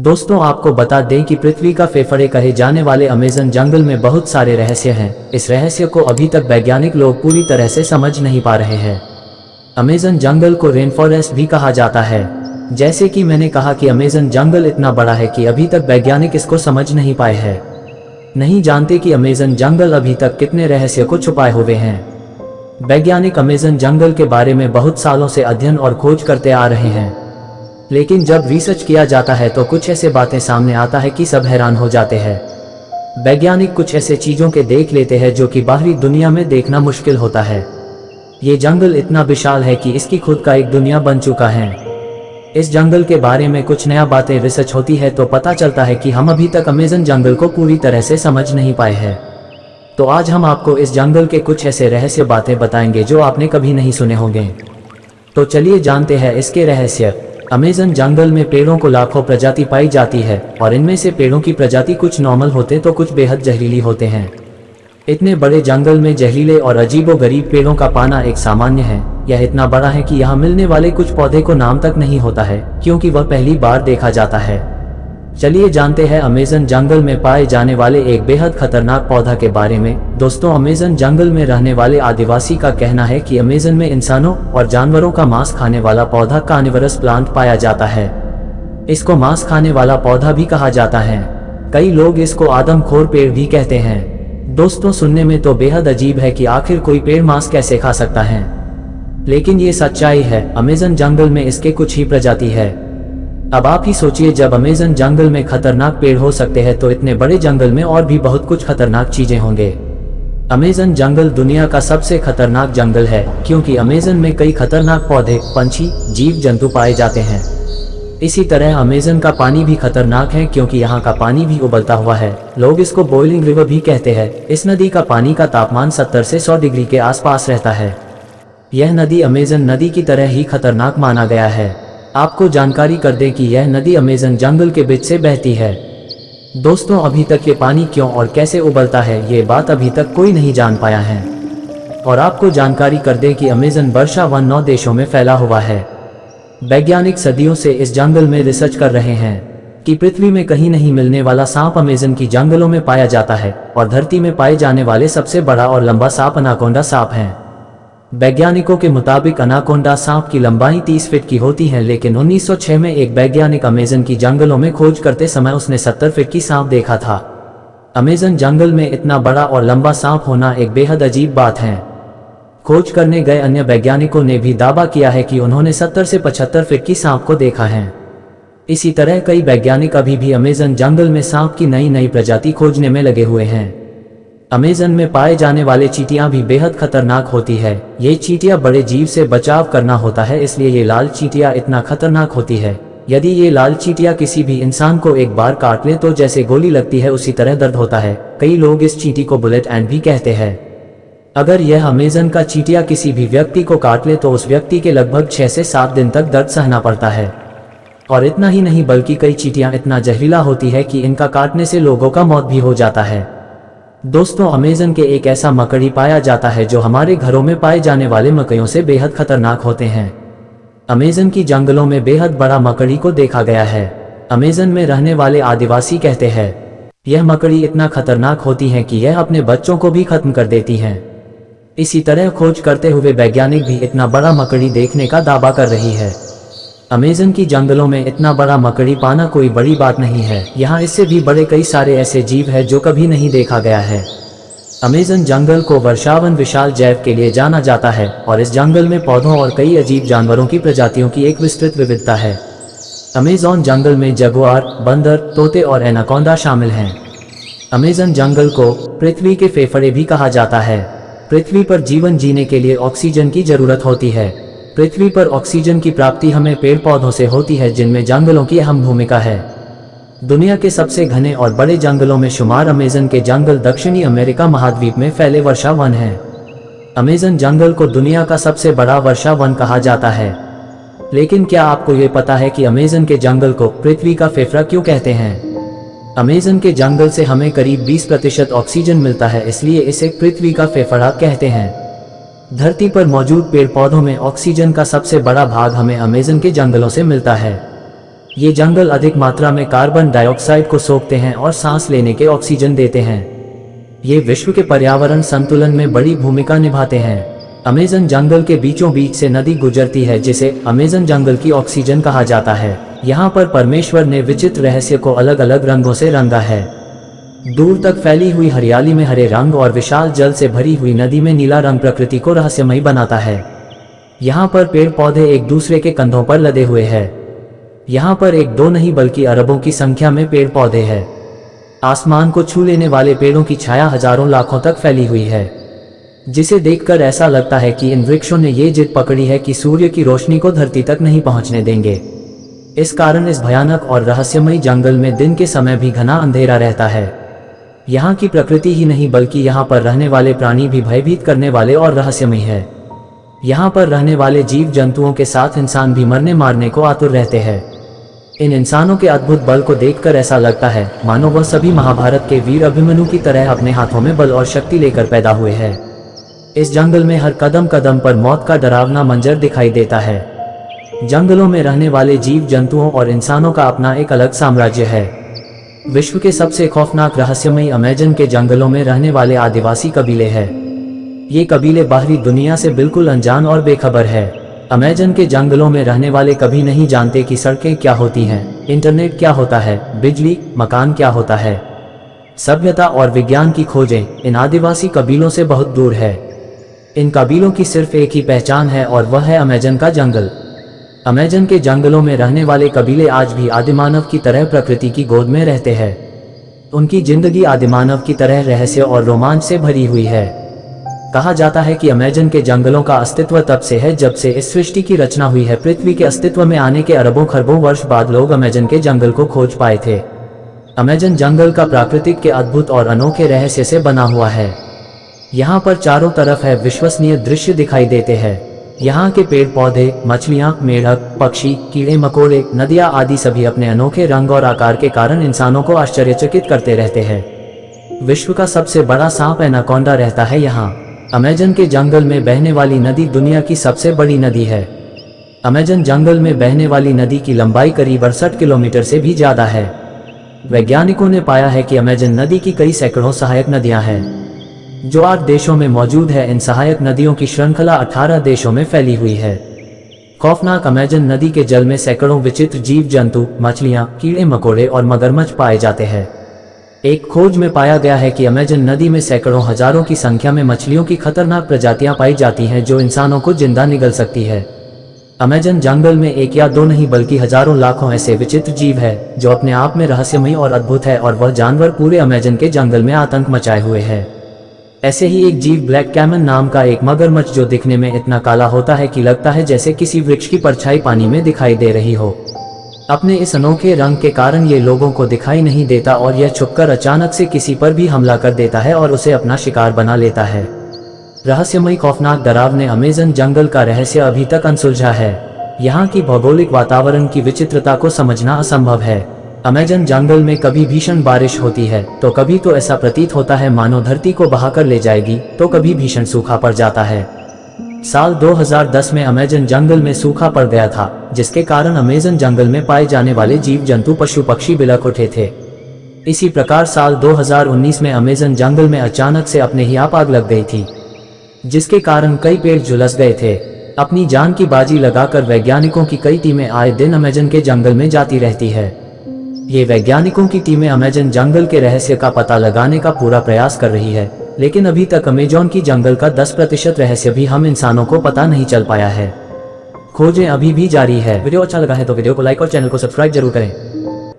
दोस्तों, आपको बता दें कि पृथ्वी का फेफड़े कहे जाने वाले अमेज़न जंगल में बहुत सारे रहस्य हैं। इस रहस्य को अभी तक वैज्ञानिक लोग पूरी तरह से समझ नहीं पा रहे हैं। अमेज़न जंगल को रेन फॉरेस्ट भी कहा जाता है। जैसे कि मैंने कहा कि अमेज़न जंगल इतना बड़ा है कि अभी तक वैज्ञानिक इसको समझ नहीं पाए हैं। नहीं जानते कि अमेज़न जंगल अभी तक कितने रहस्य को छुपाए हुए हैं। वैज्ञानिक अमेज़न जंगल के बारे में बहुत सालों से अध्ययन और खोज करते आ रहे हैं, लेकिन जब रिसर्च किया जाता है तो कुछ ऐसे बातें सामने आता है कि सब हैरान हो जाते हैं। वैज्ञानिक कुछ ऐसे चीजों के देख लेते हैं जो कि बाहरी दुनिया में देखना मुश्किल होता है। ये जंगल इतना विशाल है कि इसकी खुद का एक दुनिया बन चुका है। इस जंगल के बारे में कुछ नया बातें रिसर्च होती है तो पता चलता है कि हम अभी तक अमेज़न जंगल को पूरी तरह से समझ नहीं पाए हैं। तो आज हम आपको इस जंगल के कुछ ऐसे रहस्य बातें बताएंगे जो आपने कभी नहीं सुने होंगे। तो चलिए जानते हैं इसके रहस्य। अमेज़न जंगल में पेड़ों को लाखों प्रजाति पाई जाती है और इनमें से पेड़ों की प्रजाति कुछ नॉर्मल होते तो कुछ बेहद जहरीली होते हैं। इतने बड़े जंगल में जहरीले और अजीबोगरीब पेड़ों का पाना एक सामान्य है। यह इतना बड़ा है कि यहाँ मिलने वाले कुछ पौधे को नाम तक नहीं होता है क्योंकि वह पहली बार देखा जाता है। चलिए जानते हैं अमेज़न जंगल में पाए जाने वाले एक बेहद खतरनाक पौधा के बारे में। दोस्तों, अमेज़न जंगल में रहने वाले आदिवासी का कहना है कि अमेज़न में इंसानों और जानवरों का मांस खाने वाला पौधा कार्निवरस प्लांट पाया जाता है। इसको मांस खाने वाला पौधा भी कहा जाता है। कई लोग इसको आदमखोर पेड़ भी कहते हैं। दोस्तों, सुनने में तो बेहद अजीब है कि आखिर कोई पेड़ मांस कैसे खा सकता है, लेकिन ये सच्चाई है। अमेज़न जंगल में इसके कुछ ही प्रजाति है। अब आप ही सोचिए, जब अमेज़न जंगल में खतरनाक पेड़ हो सकते हैं तो इतने बड़े जंगल में और भी बहुत कुछ खतरनाक चीजें होंगे। अमेज़न जंगल दुनिया का सबसे खतरनाक जंगल है क्योंकि अमेज़न में कई खतरनाक पौधे, पंछी, जीव जंतु पाए जाते हैं। इसी तरह अमेज़न का पानी भी खतरनाक है क्योंकि यहाँ का पानी भी उबलता हुआ है। लोग इसको बॉइलिंग रिवर भी कहते हैं। इस नदी का पानी का तापमान 70 से 100 डिग्री के आसपास रहता है। यह नदी अमेज़न नदी की तरह ही खतरनाक माना गया है। आपको जानकारी कर दें कि यह नदी अमेज़न जंगल के बीच से बहती है। दोस्तों, अभी तक ये पानी क्यों और कैसे उबलता है ये बात अभी तक कोई नहीं जान पाया है। और आपको जानकारी कर दें कि अमेज़न वर्षा वन 9 देशों में फैला हुआ है। वैज्ञानिक सदियों से इस जंगल में रिसर्च कर रहे हैं कि पृथ्वी में कहीं नहीं मिलने वाला सांप अमेज़न की जंगलों में पाया जाता है और धरती में पाए जाने वाले सबसे बड़ा और लंबा सांप अनाकोंडा सांप है। वैज्ञानिकों के मुताबिक अनाकोंडा सांप की लंबाई 30 फीट की होती है, लेकिन 1906 में एक वैज्ञानिक अमेज़न की जंगलों में खोज करते समय उसने 70 फीट की सांप देखा था। अमेज़न जंगल में इतना बड़ा और लंबा सांप होना एक बेहद अजीब बात है। खोज करने गए अन्य वैज्ञानिकों ने भी दावा किया है कि उन्होंने 70 से 75 फीट की सांप को देखा है। इसी तरह कई वैज्ञानिक अभी भी अमेज़न जंगल में सांप की नई नई प्रजाति खोजने में लगे हुए हैं। अमेज़न में पाए जाने वाले चींटियां भी बेहद खतरनाक होती है। ये चींटियां बड़े जीव से बचाव करना होता है, इसलिए ये लाल चींटियां इतना खतरनाक होती है। यदि ये लाल चींटियां किसी भी इंसान को एक बार काट ले तो जैसे गोली लगती है उसी तरह दर्द होता है। कई लोग इस चींटी को बुलेट एंट भी कहते हैं। अगर यह अमेज़न का चींटियां किसी भी व्यक्ति को काट ले तो उस व्यक्ति के लगभग 6 से 7 दिन तक दर्द सहना पड़ता है। और इतना ही नहीं बल्कि कई चींटियां इतना जहरीला होती है कि इनका काटने से लोगों का मौत भी हो जाता है। दोस्तों, अमेज़न के एक ऐसा मकड़ी पाया जाता है जो हमारे घरों में पाए जाने वाले मकड़ियों से बेहद खतरनाक होते हैं। अमेज़न की जंगलों में बेहद बड़ा मकड़ी को देखा गया है। अमेज़न में रहने वाले आदिवासी कहते हैं यह मकड़ी इतना खतरनाक होती है कि यह अपने बच्चों को भी खत्म कर देती हैं। इसी तरह खोज करते हुए वैज्ञानिक भी इतना बड़ा मकड़ी देखने का दावा कर रही है। अमेज़न की जंगलों में इतना बड़ा मकड़ी पाना कोई बड़ी बात नहीं है। यहाँ इससे भी बड़े कई सारे ऐसे जीव हैं जो कभी नहीं देखा गया है। अमेज़न जंगल को वर्षावन विशाल जैव के लिए जाना जाता है और इस जंगल में पौधों और कई अजीब जानवरों की प्रजातियों की एक विस्तृत विविधता है। अमेज़न जंगल में जगुआर, बंदर, तोते और एनाकोंडा शामिल हैं। अमेज़न जंगल को पृथ्वी के फेफड़े भी कहा जाता है। पृथ्वी पर जीवन जीने के लिए ऑक्सीजन की जरूरत होती है। पृथ्वी पर ऑक्सीजन की प्राप्ति हमें पेड़ पौधों से होती है, जिनमें जंगलों की अहम भूमिका है। दुनिया के सबसे घने और बड़े जंगलों में शुमार अमेज़न के जंगल दक्षिणी अमेरिका महाद्वीप में फैले वर्षा वन है। अमेज़न जंगल को दुनिया का सबसे बड़ा वर्षा वन कहा जाता है। लेकिन क्या आपको ये पता है कि अमेज़न के जंगल को पृथ्वी का फेफड़ा क्यों कहते हैं? अमेज़न के जंगल से हमें करीब 20% ऑक्सीजन मिलता है, इसलिए इसे पृथ्वी का फेफड़ा कहते हैं। धरती पर मौजूद पेड़ पौधों में ऑक्सीजन का सबसे बड़ा भाग हमें अमेज़न के जंगलों से मिलता है। ये जंगल अधिक मात्रा में कार्बन डाइऑक्साइड को सोखते हैं और सांस लेने के ऑक्सीजन देते हैं। ये विश्व के पर्यावरण संतुलन में बड़ी भूमिका निभाते हैं। अमेज़न जंगल के बीचों बीच से नदी गुजरती है जिसे अमेज़न जंगल की ऑक्सीजन कहा जाता है। यहाँ पर परमेश्वर ने विचित्र रहस्य को अलग अलग रंगों से रंगा है। दूर तक फैली हुई हरियाली में हरे रंग और विशाल जल से भरी हुई नदी में नीला रंग प्रकृति को रहस्यमयी बनाता है। यहाँ पर पेड़ पौधे एक दूसरे के कंधों पर लदे हुए हैं। यहाँ पर एक दो नहीं बल्कि अरबों की संख्या में पेड़ पौधे हैं। आसमान को छू लेने वाले पेड़ों की छाया हजारों लाखों तक फैली हुई है, जिसे देखकर ऐसा लगता है कि इन वृक्षों ने ये जिद पकड़ी है कि सूर्य की रोशनी को धरती तक नहीं पहुंचने देंगे। इस कारण इस भयानक और रहस्यमयी जंगल में दिन के समय भी घना अंधेरा रहता है। यहाँ की प्रकृति ही नहीं बल्कि यहाँ पर रहने वाले प्राणी भी भयभीत करने वाले और रहस्यमयी है। यहाँ पर रहने वाले जीव जंतुओं के साथ इंसान भी मरने मारने को आतुर रहते हैं। इन इंसानों के अद्भुत बल को देखकर ऐसा लगता है मानो वह सभी महाभारत के वीर अभिमन्यु की तरह अपने हाथों में बल और शक्ति लेकर पैदा हुए हैं। इस जंगल में हर कदम कदम पर मौत का डरावना मंजर दिखाई देता है। जंगलों में रहने वाले जीव जंतुओं और इंसानों का अपना एक अलग साम्राज्य है। विश्व के सबसे खौफनाक रहस्यमयी अमेज़न के जंगलों में रहने वाले आदिवासी कबीले हैं। ये कबीले बाहरी दुनिया से बिल्कुल अनजान और बेखबर है। अमेज़न के जंगलों में रहने वाले कभी नहीं जानते कि सड़कें क्या होती हैं, इंटरनेट क्या होता है, बिजली, मकान क्या होता है। सभ्यता और विज्ञान की खोजें इन आदिवासी कबीलों से बहुत दूर है। इन कबीलों की सिर्फ एक ही पहचान है और वह है अमेज़न का जंगल। अमेज़न के जंगलों में रहने वाले कबीले आज भी आदिमानव की तरह प्रकृति की गोद में रहते हैं। उनकी जिंदगी आदिमानव की तरह रहस्य और रोमांच से भरी हुई है। कहा जाता है कि अमेज़न के जंगलों का अस्तित्व तब से है जब से इस सृष्टि की रचना हुई है। पृथ्वी के अस्तित्व में आने के अरबों खरबों वर्ष बाद लोग अमेज़न के जंगल को खोज पाए थे। अमेज़न जंगल का प्राकृतिक के अद्भुत और अनोखे रहस्य से बना हुआ है। यहाँ पर चारों तरफ है विश्वसनीय दृश्य दिखाई देते हैं। यहाँ के पेड़ पौधे, मछलियाँ, मेढक, पक्षी, कीड़े मकोड़े, नदियाँ आदि सभी अपने अनोखे रंग और आकार के कारण इंसानों को आश्चर्यचकित करते रहते हैं। विश्व का सबसे बड़ा सांप एनाकोंडा रहता है यहाँ। अमेज़न के जंगल में बहने वाली नदी दुनिया की सबसे बड़ी नदी है। अमेज़न जंगल में बहने वाली नदी की लंबाई करीब 68 किलोमीटर से भी ज्यादा है। वैज्ञानिकों ने पाया है कि अमेज़न नदी की कई सैकड़ों सहायक नदियां हैं, जो 8 देशों में मौजूद है। इन सहायक नदियों की श्रृंखला 18 देशों में फैली हुई है। खौफनाक अमेज़न नदी के जल में सैकड़ों विचित्र जीव जंतु, मछलियां, कीड़े मकोड़े और मगरमच्छ पाए जाते हैं। एक खोज में पाया गया है कि अमेज़न नदी में सैकड़ों हजारों की संख्या में मछलियों की खतरनाक प्रजातियां पाई जाती हैं जो इंसानों को जिंदा निगल सकती है। अमेज़न जंगल में एक या दो नहीं बल्कि हजारों लाखों ऐसे विचित्र जीव है जो अपने आप में रहस्यमयी और अद्भुत है, और वह जानवर पूरे अमेज़न के जंगल में आतंक मचाए हुए है। ऐसे ही एक जीव ब्लैक कैमन नाम का एक मगरमच्छ जो दिखने में इतना काला होता है कि लगता है जैसे किसी वृक्ष की परछाई पानी में दिखाई दे रही हो। अपने इस अनोखे रंग के कारण ये लोगों को दिखाई नहीं देता और यह छुपकर अचानक से किसी पर भी हमला कर देता है और उसे अपना शिकार बना लेता है। रहस्यमयी खौफनाक डरावने अमेज़न जंगल का रहस्य अभी तक अनसुलझा है। यहाँ की भौगोलिक वातावरण की विचित्रता को समझना असंभव है। अमेज़न जंगल में कभी भीषण बारिश होती है तो कभी तो ऐसा प्रतीत होता है मानो धरती को बहाकर ले जाएगी, तो कभी भीषण सूखा पड़ जाता है। साल 2010 में अमेज़न जंगल में सूखा पड़ गया था, जिसके कारण अमेज़न जंगल में पाए जाने वाले जीव जंतु पशु पक्षी बिलख उठे थे। इसी प्रकार साल 2019 में अमेज़न जंगल में अचानक से अपने ही आप आग लग गई थी, जिसके कारण कई पेड़ झुलस गए थे। अपनी जान की बाजी लगाकर वैज्ञानिकों की कई टीमें आए दिन अमेज़न के जंगल में जाती रहती है। ये वैज्ञानिकों की टीमें अमेज़न जंगल के रहस्य का पता लगाने का पूरा प्रयास कर रही है, लेकिन अभी तक अमेज़न की जंगल का 10% रहस्य भी हम इंसानों को पता नहीं चल पाया है। खोजें अभी भी जारी है। वीडियो अच्छा लगा है तो वीडियो को लाइक और चैनल को सब्सक्राइब जरूर करें।